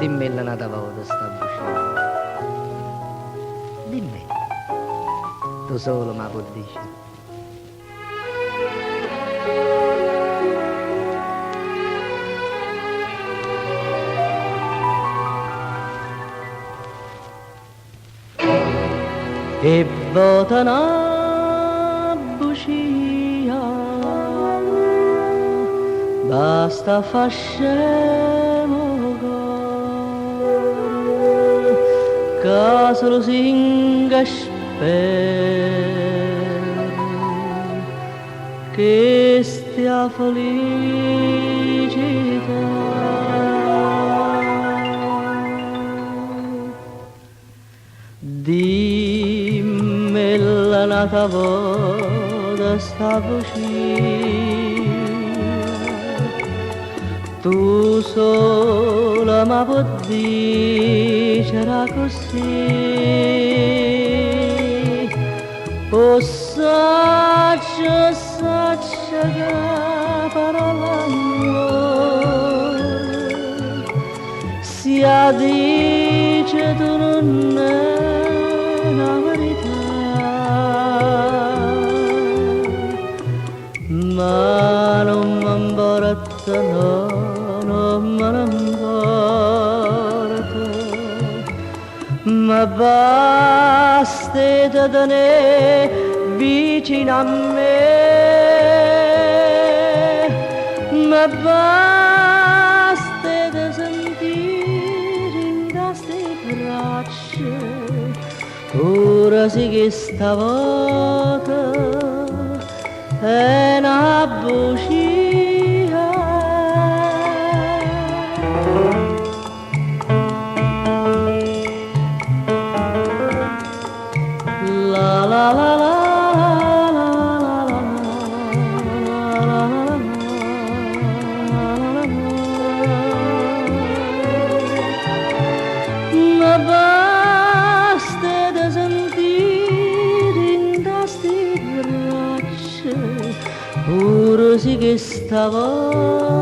Dimmi la nata volta sta bucina. Dimmi, tu solo ma puoi dire. E votano bucia, basta fascemo cor, che solo singa spero che stia felicità. Dimmi la nata volta sta vicina, tu sola ma puoi dicere così, o saccia che parola amore, sia dice tu non è la verità, ma non mi importa, no, non me ne importa, ma basta te tenere vicino a me, ma basta te sentire in queste braccia. Ora sì che stavolta è una bugia. La la la la. Ma basta da sentire in queste braccia, pure sì che stavolta